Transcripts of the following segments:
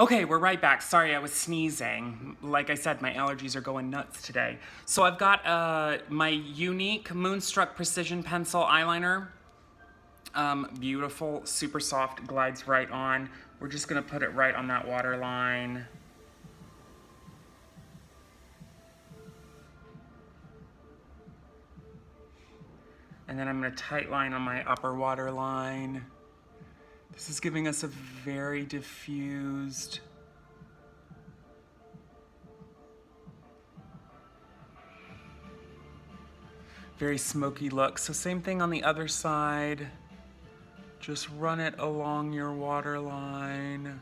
Okay, we're right back. Sorry, I was sneezing. Like I said, my allergies are going nuts today. So I've got my unique Moonstruck Precision Pencil eyeliner. Beautiful, super soft, glides right on. We're just gonna put it right on that waterline. And then I'm gonna tight line on my upper waterline. This is giving us a very diffused, very smoky look. So same thing on the other side. Just run it along your waterline.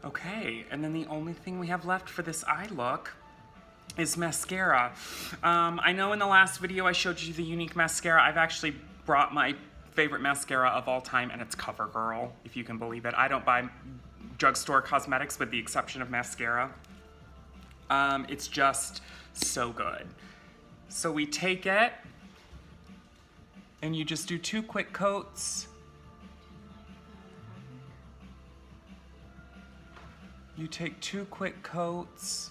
Okay, and then the only thing we have left for this eye look is mascara. I know in the last video I showed you the unique mascara. I've actually brought my favorite mascara of all time, and it's CoverGirl, if you can believe it. I don't buy drugstore cosmetics with the exception of mascara. It's just so good. So we take it, and you just do 2 quick coats. You take 2 quick coats.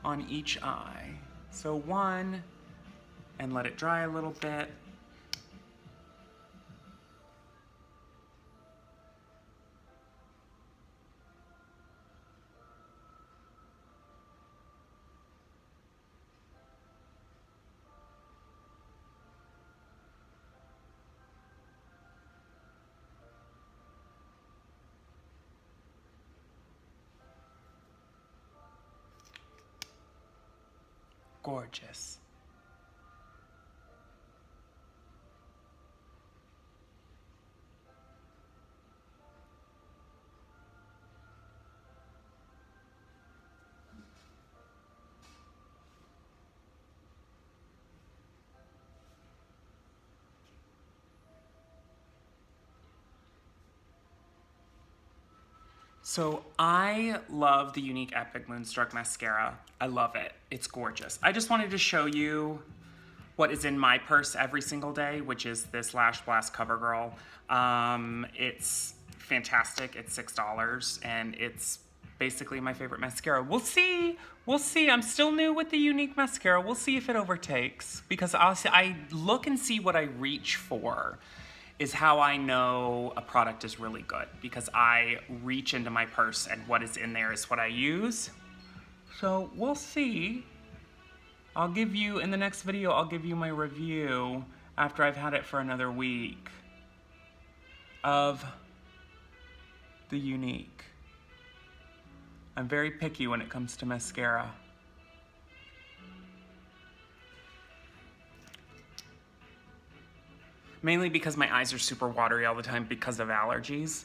On each eye. So 1, and let it dry a little bit. Gorgeous. So I love the unique Epic Moonstruck mascara. I love it. It's gorgeous. I just wanted to show you what is in my purse every single day, which is this Lash Blast CoverGirl. It's fantastic. It's $6, and it's basically my favorite mascara. We'll see. We'll see. I'm still new with the unique mascara. We'll see if it overtakes, because I look and see what I reach for is how I know a product is really good, because I reach into my purse and what is in there is what I use. So we'll see. I'll give you, in the next video, I'll give you my review after I've had it for another week of the unique. I'm very picky when it comes to mascara. Mainly because my eyes are super watery all the time because of allergies.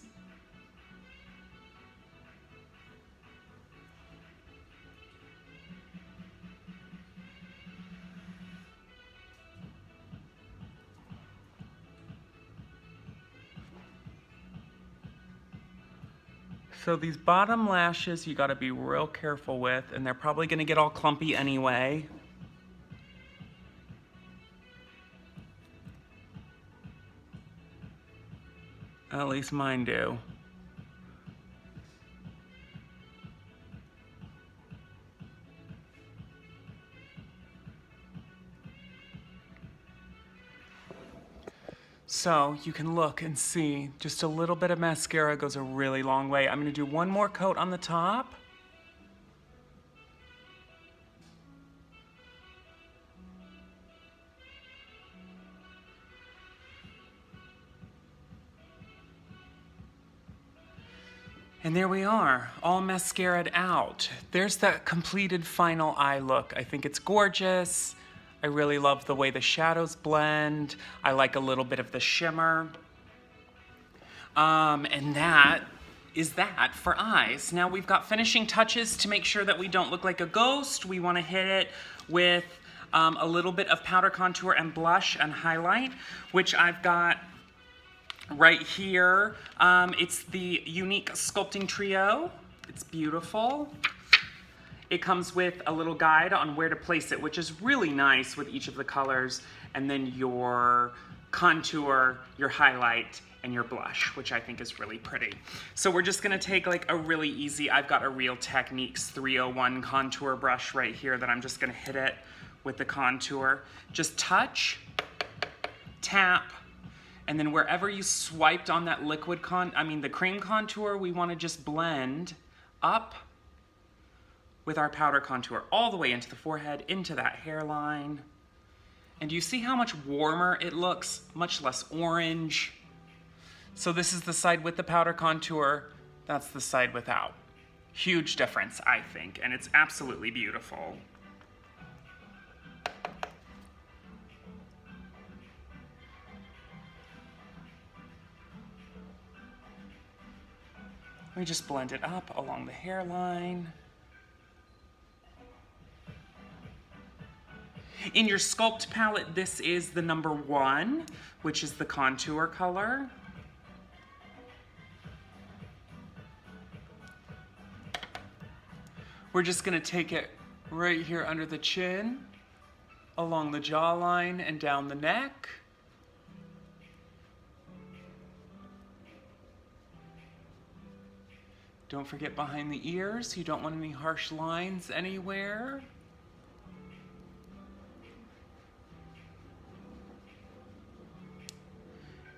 So these bottom lashes you gotta be real careful with, and they're probably gonna get all clumpy anyway. At least mine do. So you can look and see, just a little bit of mascara goes a really long way. I'm gonna do one more coat on the top. And there we are, all mascaraed out. There's that completed final eye look. I think it's gorgeous. I really love the way the shadows blend. I like a little bit of the shimmer. And that is that for eyes. Now we've got finishing touches to make sure that we don't look like a ghost. We want to hit it with a little bit of powder contour and blush and highlight, which I've got right here. It's the Unique Sculpting Trio. It's beautiful. It comes with a little guide on where to place it, which is really nice with each of the colors, and then your contour, your highlight, and your blush, which I think is really pretty. So we're just gonna take like a really easy, I've got a Real Techniques 301 contour brush right here that I'm just gonna hit it with the contour. Just touch, tap, and then wherever you swiped on that liquid the cream contour, we wanna just blend up with our powder contour all the way into the forehead, into that hairline. And you see how much warmer it looks, much less orange. So this is the side with the powder contour, that's the side without. Huge difference, I think, and it's absolutely beautiful. We just blend it up along the hairline. In your Sculpt palette, this is the number 1, which is the contour color. We're just gonna take it right here under the chin, along the jawline and down the neck. Don't forget behind the ears, you don't want any harsh lines anywhere.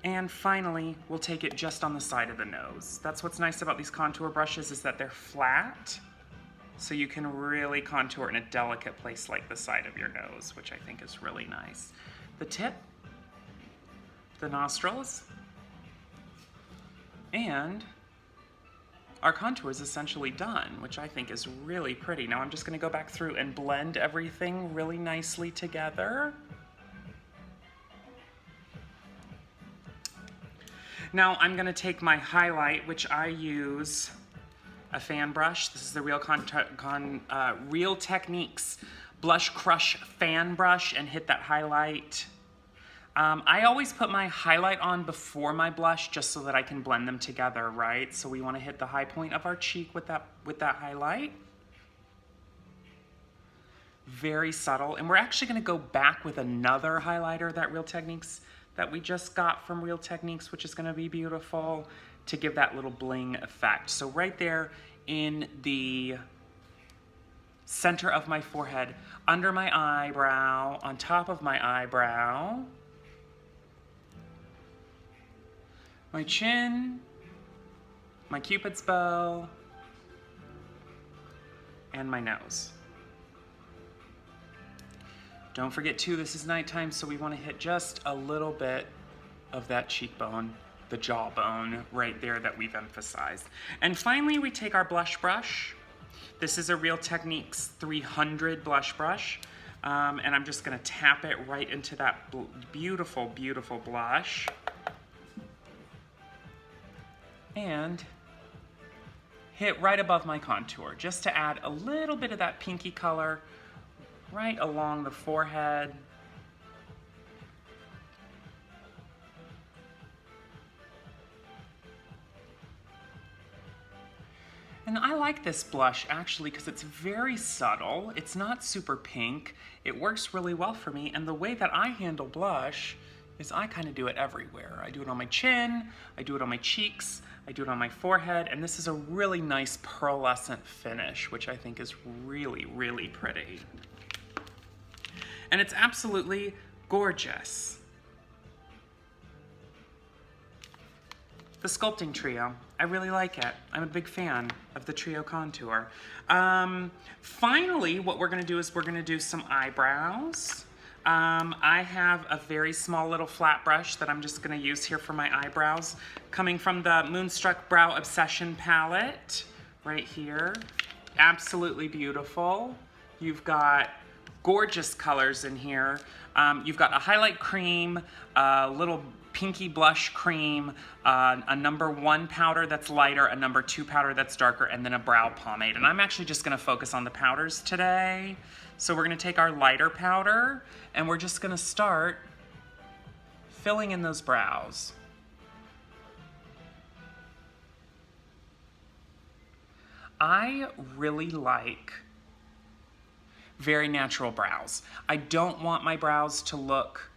And finally, we'll take it just on the side of the nose. That's what's nice about these contour brushes, is that they're flat, so you can really contour in a delicate place like the side of your nose, which I think is really nice. The tip, the nostrils, and our contour is essentially done, which I think is really pretty. Now I'm just gonna go back through and blend everything really nicely together. Now I'm gonna take my highlight, which I use a fan brush. This is the Real Techniques Blush Crush fan brush, and hit that highlight. I always put my highlight on before my blush just so that I can blend them together, right? So we wanna hit the high point of our cheek with that highlight. Very subtle, and we're actually gonna go back with another highlighter that we just got from Real Techniques, which is gonna be beautiful, to give that little bling effect. So right there in the center of my forehead, under my eyebrow, on top of my eyebrow, my chin, my Cupid's bow, and my nose. Don't forget too, this is nighttime, so we want to hit just a little bit of that cheekbone, the jawbone right there that we've emphasized. And finally, we take our blush brush. This is a Real Techniques 300 blush brush. And I'm just gonna tap it right into that beautiful, beautiful blush. And hit right above my contour, just to add a little bit of that pinky color right along the forehead. And I like this blush actually because it's very subtle. It's not super pink. It works really well for me. And the way that I handle blush is I kind of do it everywhere. I do it on my chin, I do it on my cheeks, I do it on my forehead, and this is a really nice pearlescent finish, which I think is really, really pretty. And it's absolutely gorgeous. The Sculpting Trio, I really like it. I'm a big fan of the Trio Contour. Finally, what we're gonna do is we're gonna do some eyebrows. I have a very small little flat brush that I'm just gonna use here for my eyebrows, coming from the Moonstruck Brow Obsession palette, right here. Absolutely beautiful. You've got gorgeous colors in here. You've got a highlight cream, a little pinky blush cream, a number 1 powder that's lighter, a number 2 powder that's darker, and then a brow pomade. And I'm actually just gonna focus on the powders today. So we're gonna take our lighter powder and we're just gonna start filling in those brows. I really like very natural brows. I don't want my brows to look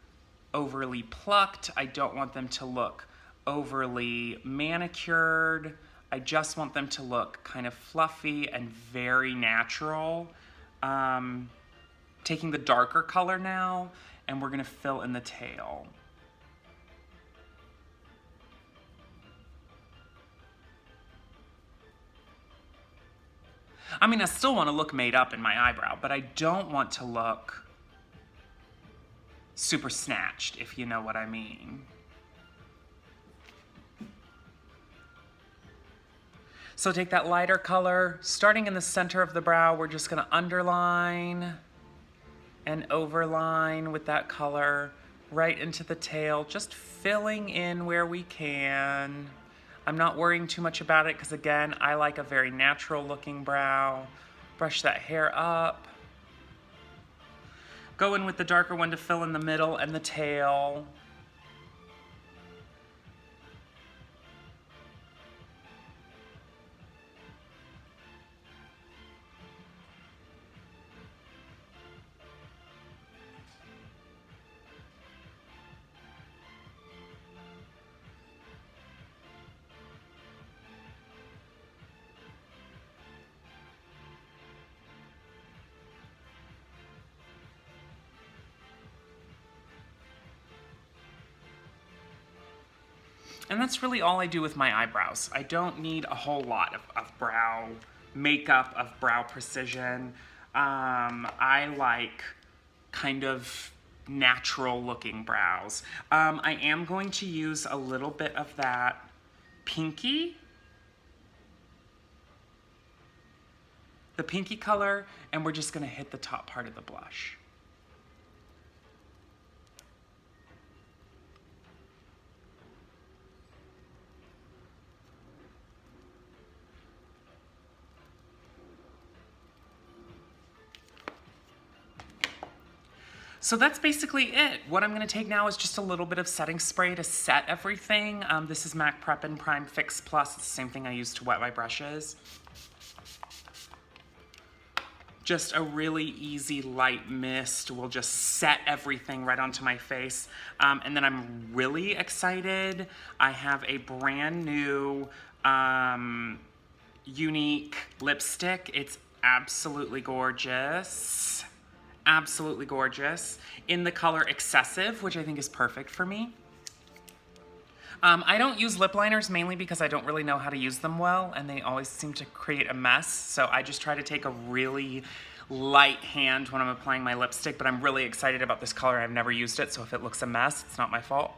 overly plucked. I don't want them to look overly manicured. I just want them to look kind of fluffy and very natural. Taking the darker color now, and we're gonna fill in the tail. I mean, I still want to look made up in my eyebrow, but I don't want to look super snatched, if you know what I mean. So take that lighter color, starting in the center of the brow, we're just gonna underline and overline with that color right into the tail, just filling in where we can. I'm not worrying too much about it because, again, I like a very natural looking brow. Brush that hair up. Go in with the darker one to fill in the middle and the tail. And that's really all I do with my eyebrows. I don't need a whole lot of brow makeup, of brow precision. I like kind of natural looking brows. I am going to use a little bit of that pinky, the pinky color, and we're just gonna hit the top part of the blush. So that's basically it. What I'm gonna take now is just a little bit of setting spray to set everything. This is MAC Prep and Prime Fix Plus. It's the same thing I use to wet my brushes. Just a really easy light mist will just set everything right onto my face. And then I'm really excited. I have a brand new Unique lipstick. It's absolutely gorgeous. Absolutely gorgeous, in the color Excessive, which I think is perfect for me. I don't use lip liners mainly because I don't really know how to use them well, and they always seem to create a mess, so I just try to take a really light hand when I'm applying my lipstick, but I'm really excited about this color. I've never used it, so if it looks a mess, it's not my fault.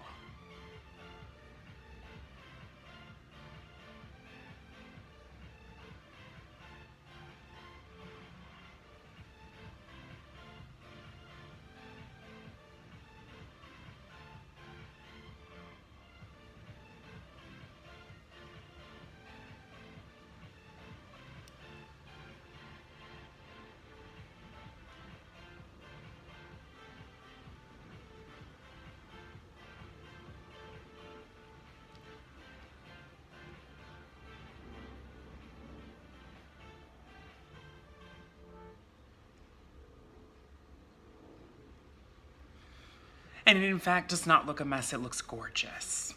And it in fact does not look a mess, it looks gorgeous.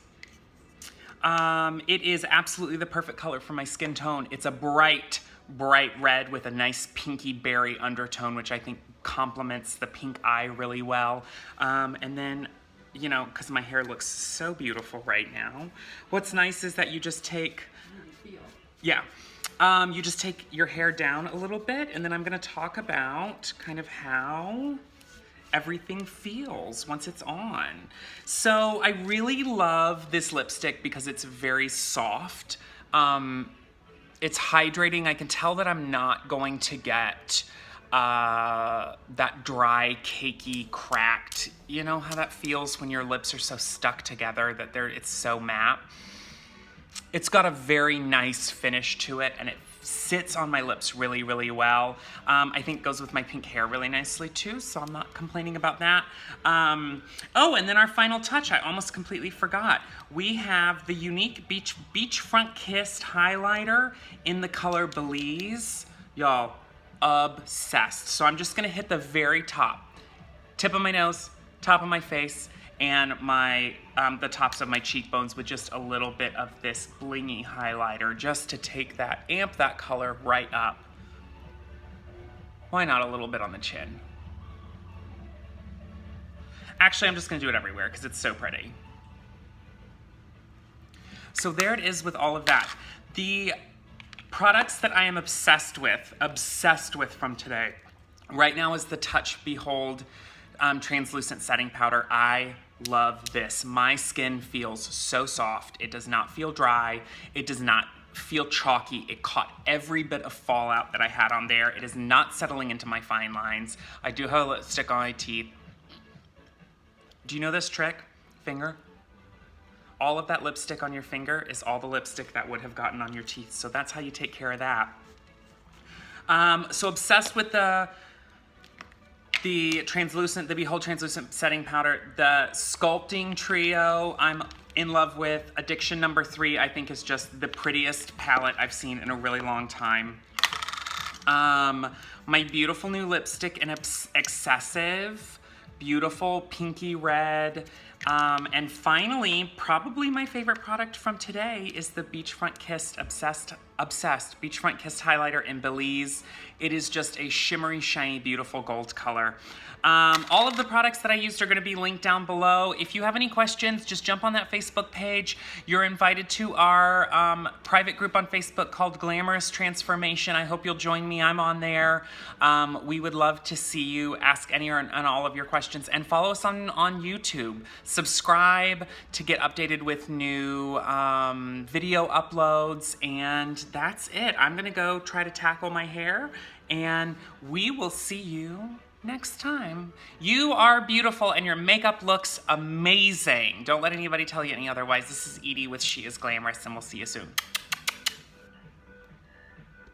It is absolutely the perfect color for my skin tone. It's a bright red with a nice pinky berry undertone, which I think complements the pink eye really well. And then, you know, because my hair looks so beautiful right now, what's nice is that you just take, yeah, you just take your hair down a little bit, and then I'm gonna talk about kind of how everything feels once it's on. So I really love this lipstick because it's very soft. It's hydrating. I can tell that I'm not going to get that dry, cakey, cracked. You know how that feels when your lips are so stuck together that it's so matte? It's got a very nice finish to it, and it sits on my lips really, really well. I think it goes with my pink hair really nicely too, so I'm not complaining about that. Oh, and then our final touch, I almost completely forgot. We have the unique Beachfront Kissed highlighter in the color Belize. Y'all, obsessed. So I'm just gonna hit the very top. Tip of my nose, top of my face, and the tops of my cheekbones with just a little bit of this blingy highlighter just to amp that color right up. Why not a little bit on the chin? Actually, I'm just gonna do it everywhere because it's so pretty. So there it is with all of that. The products that I am obsessed with from today, right now is the Touch Behold translucent setting powder. I love this. My skin feels so soft. It does not feel dry. It does not feel chalky. It caught every bit of fallout that I had on there. It is not settling into my fine lines. I do have a lipstick on my teeth. Do you know this trick? Finger. All of that lipstick on your finger is all the lipstick that would have gotten on your teeth. So that's how you take care of that. So obsessed with the Behold translucent setting powder. The sculpting trio I'm in love with. Addiction number 3 I think is just the prettiest palette I've seen in a really long time. My beautiful new lipstick in Excessive, beautiful pinky red. And finally, probably my favorite product from today is the Beachfront Kissed Obsessed Beachfront Kissed highlighter in Belize. It is just a shimmery, shiny, beautiful gold color. All of the products that I used are going to be linked down below. If you have any questions, just jump on that Facebook page. You're invited to our private group on Facebook called Glamorous Transformation. I hope you'll join me. I'm on there. We would love to see you. Ask any and all of your questions, and follow us on YouTube. Subscribe to get updated with new video uploads, and that's it. I'm gonna go try to tackle my hair, and we will see you next time. You are beautiful and your makeup looks amazing. Don't let anybody tell you any otherwise. This is Edie with She Is Glamorous, and we'll see you soon.